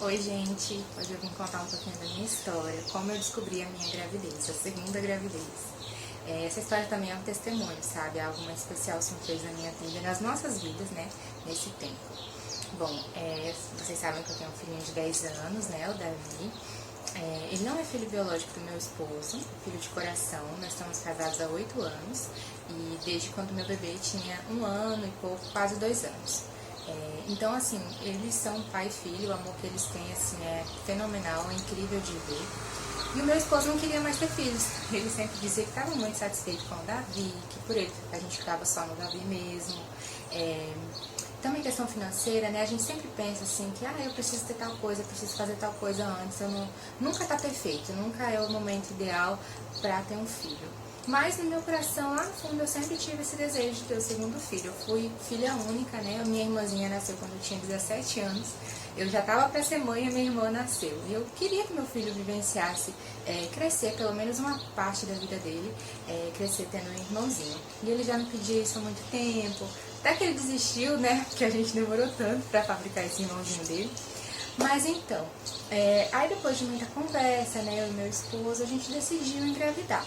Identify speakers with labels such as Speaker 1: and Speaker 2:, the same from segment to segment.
Speaker 1: Oi gente, hoje eu vim contar um pouquinho da minha história, como eu descobri a minha gravidez, a segunda gravidez. Essa história também é um testemunho, sabe? Algo muito especial se fez na minha vida, nas nossas vidas, né? Nesse tempo. Bom, vocês sabem que eu tenho um filhinho de 10 anos, né? O Davi. Ele não é filho biológico do meu esposo, filho de coração. Nós estamos casados há 8 anos e desde quando meu bebê tinha 1 ano e pouco, quase 2 anos. Então, assim, eles são pai e filho, o amor que eles têm, assim, é fenomenal, é incrível de ver. E o meu esposo não queria mais ter filhos. Ele sempre dizia que estava muito satisfeito com o Davi, que por ele a gente ficava só no Davi mesmo. Também questão financeira, né? A gente sempre pensa assim que eu preciso ter tal coisa, eu preciso fazer tal coisa antes. Nunca tá perfeito, nunca é o momento ideal para ter um filho. Mas no meu coração, lá no fundo, eu sempre tive esse desejo de ter o segundo filho. Eu fui filha única, né? A minha irmãzinha nasceu quando eu tinha 17 anos. Eu já estava para ser mãe e a minha irmã nasceu. E eu queria que meu filho vivenciasse, crescer pelo menos uma parte da vida dele, crescer tendo um irmãozinho. E ele já me pedia isso há muito tempo. Até que ele desistiu, né? Porque a gente demorou tanto para fabricar esse irmãozinho dele. Mas então, aí depois de muita conversa, né? Eu e meu esposo, a gente decidiu engravidar.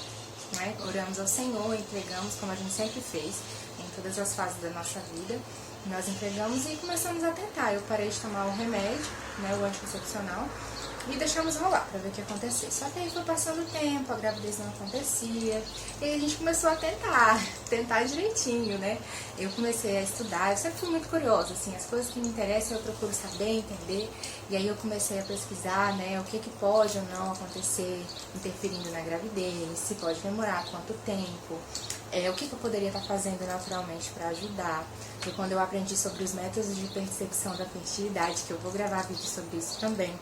Speaker 1: Né? Oramos ao Senhor, entregamos como a gente sempre fez em todas as fases da nossa vida. Nós entregamos e começamos a tentar. Eu parei de tomar o remédio, né, o anticoncepcional, e deixamos rolar para ver o que ia acontecer. Só que aí foi passando o tempo, a gravidez não acontecia, e aí a gente começou a tentar direitinho, né? Eu comecei a estudar, eu sempre fui muito curiosa, assim, as coisas que me interessam eu procuro saber, entender, e aí eu comecei a pesquisar, né, o que pode ou não acontecer interferindo na gravidez, se pode demorar, quanto tempo, o que eu poderia estar fazendo naturalmente para ajudar. Foi quando eu aprendi sobre os métodos de percepção da fertilidade, que eu vou gravar vídeo sobre isso também.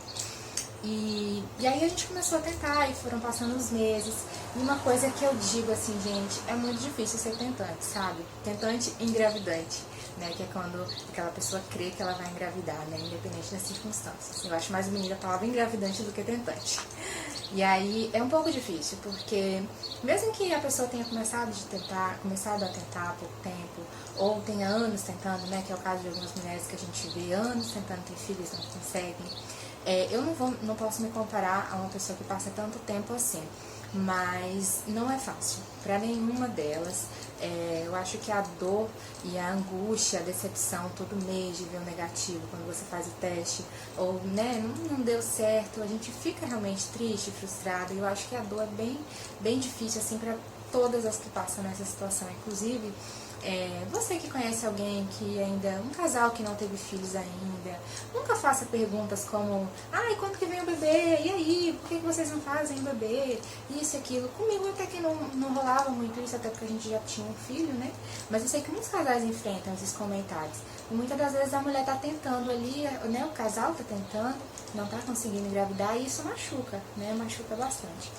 Speaker 1: E aí a gente começou a tentar e foram passando os meses. E uma coisa que eu digo assim, gente, é muito difícil ser tentante, sabe? Tentante engravidante, né? Que é quando aquela pessoa crê que ela vai engravidar, né? Independente das circunstâncias. Eu acho mais bonita a palavra engravidante do que tentante. E aí é um pouco difícil, porque mesmo que a pessoa tenha começado a tentar há pouco tempo, ou tenha anos tentando, né? Que é o caso de algumas mulheres que a gente vê anos tentando ter filhos e não conseguem. Eu não posso me comparar a uma pessoa que passa tanto tempo assim, mas não é fácil para nenhuma delas. Eu acho que a dor e a angústia, a decepção todo mês de ver o negativo quando você faz o teste, ou né, não deu certo, a gente fica realmente triste, frustrado. E eu acho que a dor é bem difícil assim para todas as que passam nessa situação, inclusive você que conhece alguém que ainda, um casal que não teve filhos ainda, nunca faça perguntas como, e quando que vem o bebê? E aí, por que vocês não fazem o bebê? Isso e aquilo. Comigo até que não rolava muito isso, até porque a gente já tinha um filho, né? Mas eu sei que muitos casais enfrentam esses comentários. E muitas das vezes a mulher tá tentando ali, né? O casal tá tentando, não tá conseguindo engravidar e isso machuca, né? Machuca bastante.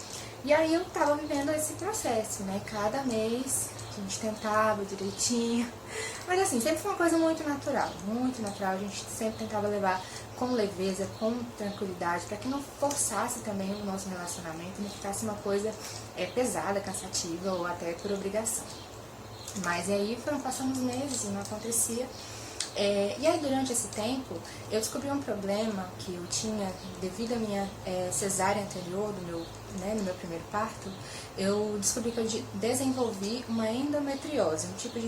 Speaker 1: E aí eu tava vivendo esse processo, né? Cada mês a gente tentava direitinho. Mas assim, sempre foi uma coisa muito natural, a gente sempre tentava levar com leveza, com tranquilidade, para que não forçasse também o nosso relacionamento, não ficasse uma coisa pesada, cansativa ou até por obrigação. Mas aí foram passando os meses e não acontecia. E aí durante esse tempo eu descobri um problema que eu tinha devido à minha cesárea anterior no meu primeiro parto. Eu descobri que eu desenvolvi uma endometriose, um tipo de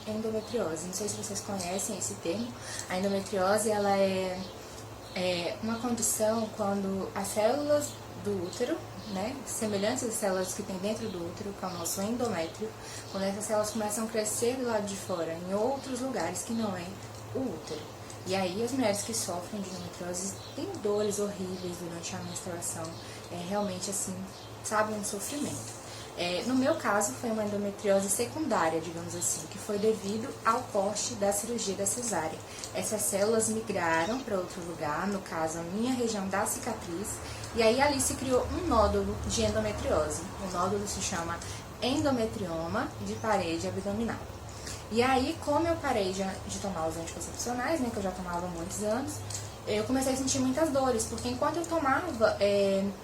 Speaker 1: endometriose. Não sei se vocês conhecem esse termo. A endometriose ela é uma condição quando as células do útero, né, semelhantes às células que tem dentro do útero, que é o nosso endométrio, quando essas células começam a crescer do lado de fora, em outros lugares que não é o útero. E aí as mulheres que sofrem de endometriose têm dores horríveis durante a menstruação, realmente assim, sabe, um sofrimento. No meu caso foi uma endometriose secundária, digamos assim, que foi devido ao corte da cirurgia da cesárea. Essas células migraram para outro lugar, no caso a minha região da cicatriz, e aí ali se criou um nódulo de endometriose. O nódulo se chama endometrioma de parede abdominal. E aí, como eu parei de tomar os anticoncepcionais, né, que eu já tomava há muitos anos, eu comecei a sentir muitas dores, porque enquanto eu tomava,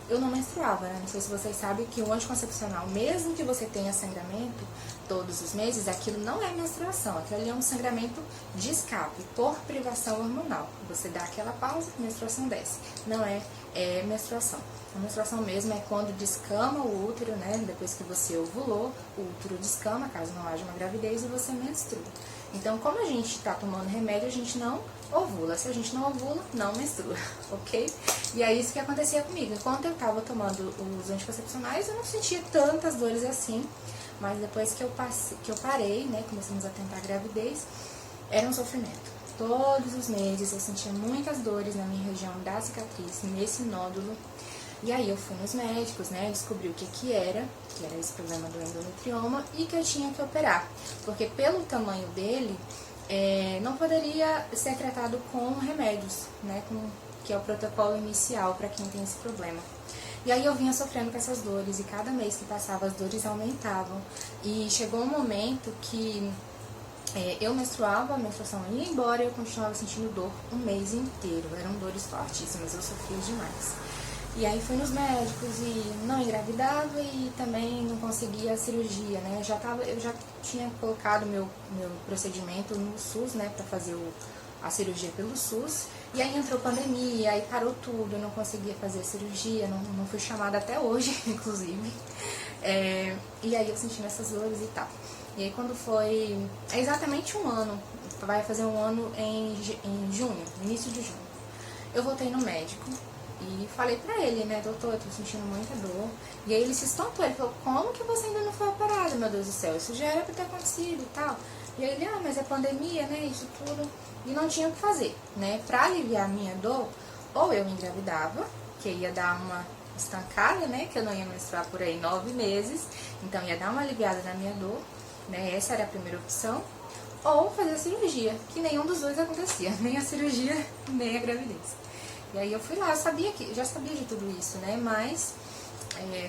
Speaker 1: eu não menstruava, né? Não sei se vocês sabem que o anticoncepcional, mesmo que você tenha sangramento todos os meses, aquilo não é menstruação, aquilo ali é um sangramento de escape, por privação hormonal. Você dá aquela pausa, a menstruação desce. Não é, menstruação. A menstruação mesmo é quando descama o útero, né? Depois que você ovulou, o útero descama, caso não haja uma gravidez, e você menstrua. Então, como a gente está tomando remédio, a gente não ovula. Se a gente não ovula, não menstrua, ok? E é isso que acontecia comigo. Enquanto eu estava tomando os anticoncepcionais, eu não sentia tantas dores assim. Mas depois que eu parei, né, começamos a tentar a gravidez, era um sofrimento. Todos os meses eu sentia muitas dores na minha região da cicatriz, nesse nódulo. E aí eu fui nos médicos, né, descobri o que era esse problema do endometrioma e que eu tinha que operar. Porque pelo tamanho dele, não poderia ser tratado com remédios, né, que é o protocolo inicial para quem tem esse problema. E aí eu vinha sofrendo com essas dores e cada mês que passava as dores aumentavam. E chegou um momento que eu menstruava, a menstruação ia embora e eu continuava sentindo dor um mês inteiro. Eram dores fortíssimas, eu sofria demais. E aí fui nos médicos e não engravidava e também não conseguia a cirurgia, né? Eu já tinha colocado meu procedimento no SUS, né, para fazer a cirurgia pelo SUS. E aí entrou pandemia, aí parou tudo, eu não conseguia fazer a cirurgia, não fui chamada até hoje, inclusive. E aí eu sentindo essas dores e tal. E aí quando foi exatamente um ano, vai fazer um ano em junho, início de junho, eu voltei no médico e falei pra ele, né, doutor, eu tô sentindo muita dor. E aí ele se espantou, ele falou, como que você ainda não foi operada, meu Deus do céu, isso já era pra ter acontecido e tal. E aí ele, mas é pandemia, né, isso tudo. E não tinha o que fazer, né, pra aliviar a minha dor, ou eu engravidava, que ia dar uma estancada, né, que eu não ia menstruar por aí 9 meses, então ia dar uma aliviada na minha dor, né, essa era a primeira opção, ou fazer a cirurgia, que nenhum dos dois acontecia, nem a cirurgia, nem a gravidez. E aí eu fui lá, eu já sabia de tudo isso, né, mas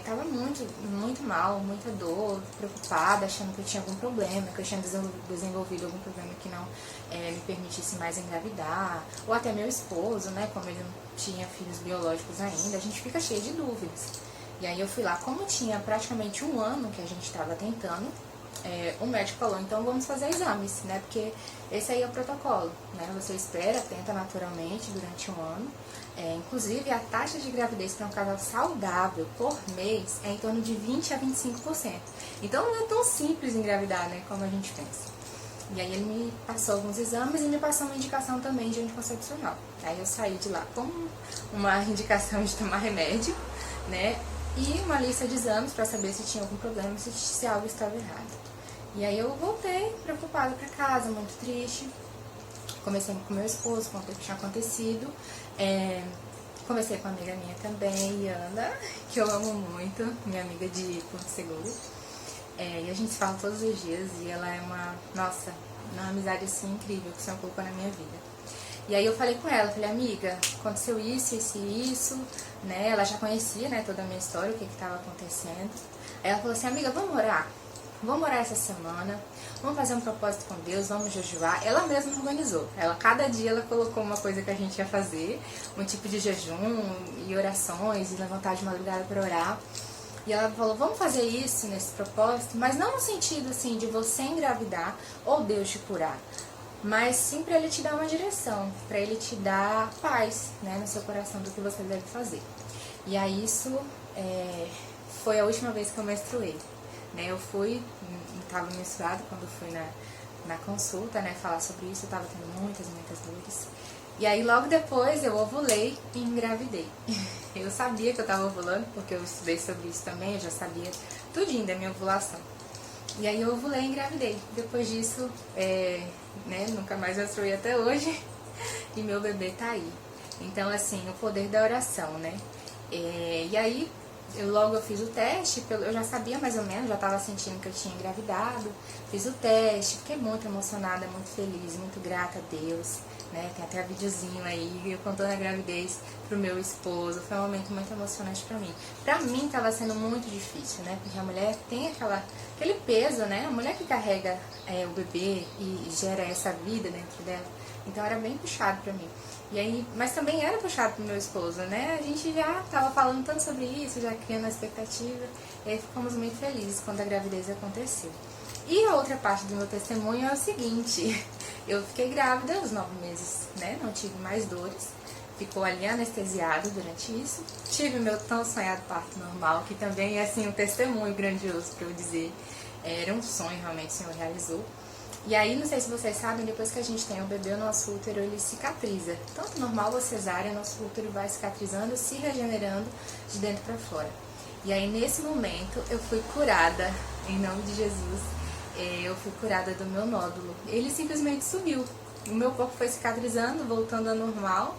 Speaker 1: tava muito mal, muita dor, preocupada, achando que eu tinha algum problema, que eu tinha desenvolvido algum problema que não me permitisse mais engravidar, ou até meu esposo, né, como ele não tinha filhos biológicos ainda, a gente fica cheio de dúvidas. E aí eu fui lá, como tinha praticamente um ano que a gente estava tentando, o médico falou, então vamos fazer exames, né, porque esse aí é o protocolo, né, você espera, tenta naturalmente durante um ano, inclusive a taxa de gravidez para um casal saudável por mês é em torno de 20 a 25%, então não é tão simples engravidar, né, como a gente pensa. E aí ele me passou alguns exames e me passou uma indicação também de anticoncepcional, aí eu saí de lá com uma indicação de tomar remédio, né, e uma lista de exames para saber se tinha algum problema, se algo estava errado. E aí eu voltei preocupada para casa, muito triste. Comecei com meu esposo, contei o que tinha acontecido. Conversei com uma amiga minha também, Ana, que eu amo muito, minha amiga de Porto Seguro. E a gente se fala todos os dias e ela é uma amizade assim incrível que o Senhor colocou na minha vida. E aí eu falei com ela, falei, amiga, aconteceu isso, né? Ela já conhecia, né, toda a minha história, o que estava acontecendo. Aí ela falou assim, amiga, vamos orar? Vamos orar essa semana, vamos fazer um propósito com Deus, vamos jejuar. Ela mesma organizou. Cada dia ela colocou uma coisa que a gente ia fazer, um tipo de jejum e orações, e levantar de madrugada para orar. E ela falou, vamos fazer isso nesse propósito, mas não no sentido assim de você engravidar ou Deus te curar, mas sim para Ele te dar uma direção, para Ele te dar paz, né, no seu coração do que você deve fazer. E aí isso foi a última vez que eu menstruei. Né, eu estava menstruada quando fui na consulta, né, falar sobre isso, eu estava tendo muitas dores. E aí logo depois eu ovulei e engravidei. Eu sabia que eu estava ovulando, porque eu estudei sobre isso também, eu já sabia tudinho da minha ovulação. E aí eu ovulei e engravidei. Depois disso, né, nunca mais menstruei até hoje, e meu bebê tá aí. Então assim, o poder da oração, né. E aí eu fiz o teste, eu já sabia mais ou menos, já estava sentindo que eu tinha engravidado, fiz o teste, fiquei muito emocionada, muito feliz, muito grata a Deus, né, tem até videozinho aí, eu contando a gravidez pro meu esposo, foi um momento muito emocionante pra mim. Pra mim estava sendo muito difícil, né, porque a mulher tem aquele peso, né, a mulher que carrega o bebê e gera essa vida dentro dela, então era bem puxado pra mim. E aí, mas também era puxado pro meu esposo, né? A gente já tava falando tanto sobre isso, já criando a expectativa, e aí ficamos muito felizes quando a gravidez aconteceu. E a outra parte do meu testemunho é o seguinte, eu fiquei grávida aos 9 meses, né? Não tive mais dores, ficou ali anestesiado durante isso. Tive meu tão sonhado parto normal, que também é assim um testemunho grandioso para eu dizer. Era um sonho, realmente o Senhor realizou. E aí, não sei se vocês sabem, depois que a gente tem o bebê, o nosso útero ele cicatriza. Tanto normal ou cesárea, nosso útero vai cicatrizando, se regenerando de dentro para fora. E aí, nesse momento, eu fui curada, em nome de Jesus. Eu fui curada do meu nódulo. Ele simplesmente sumiu. O meu corpo foi cicatrizando, voltando ao normal.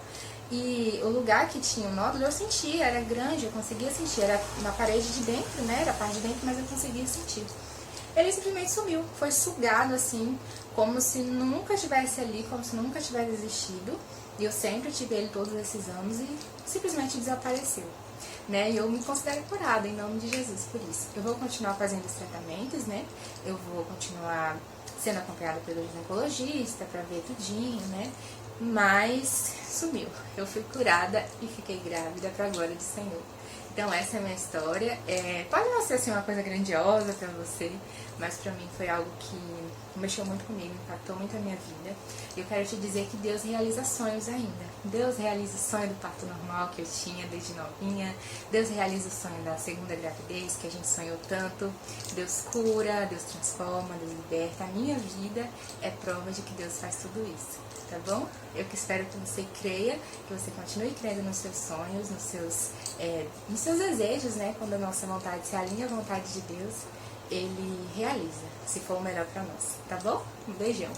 Speaker 1: E o lugar que tinha o nódulo eu sentia, era grande, eu conseguia sentir. Era na parede de dentro, né? Era a parte de dentro, mas eu conseguia sentir. Ele simplesmente sumiu, foi sugado assim, como se nunca estivesse ali, como se nunca tivesse existido. E eu sempre tive ele todos esses anos e simplesmente desapareceu. Né? E eu me considero curada em nome de Jesus por isso. Eu vou continuar fazendo os tratamentos, né? Eu vou continuar sendo acompanhada pelo ginecologista para ver tudinho, né? Mas sumiu. Eu fui curada e fiquei grávida para a glória do Senhor. Então essa é a minha história. Pode não ser assim uma coisa grandiosa para você, mas para mim foi algo que mexeu muito comigo, impactou muito a minha vida. E eu quero te dizer que Deus realiza sonhos ainda. Deus realiza o sonho do parto normal que eu tinha desde novinha. Deus realiza o sonho da segunda gravidez que a gente sonhou tanto. Deus cura, Deus transforma, Deus liberta. A minha vida é prova de que Deus faz tudo isso. Tá bom? Eu que espero que você creia, que você continue crendo nos seus sonhos, nos seus desejos, né? Quando a nossa vontade se alinha à vontade de Deus, Ele realiza, se for o melhor pra nós, tá bom? Um beijão!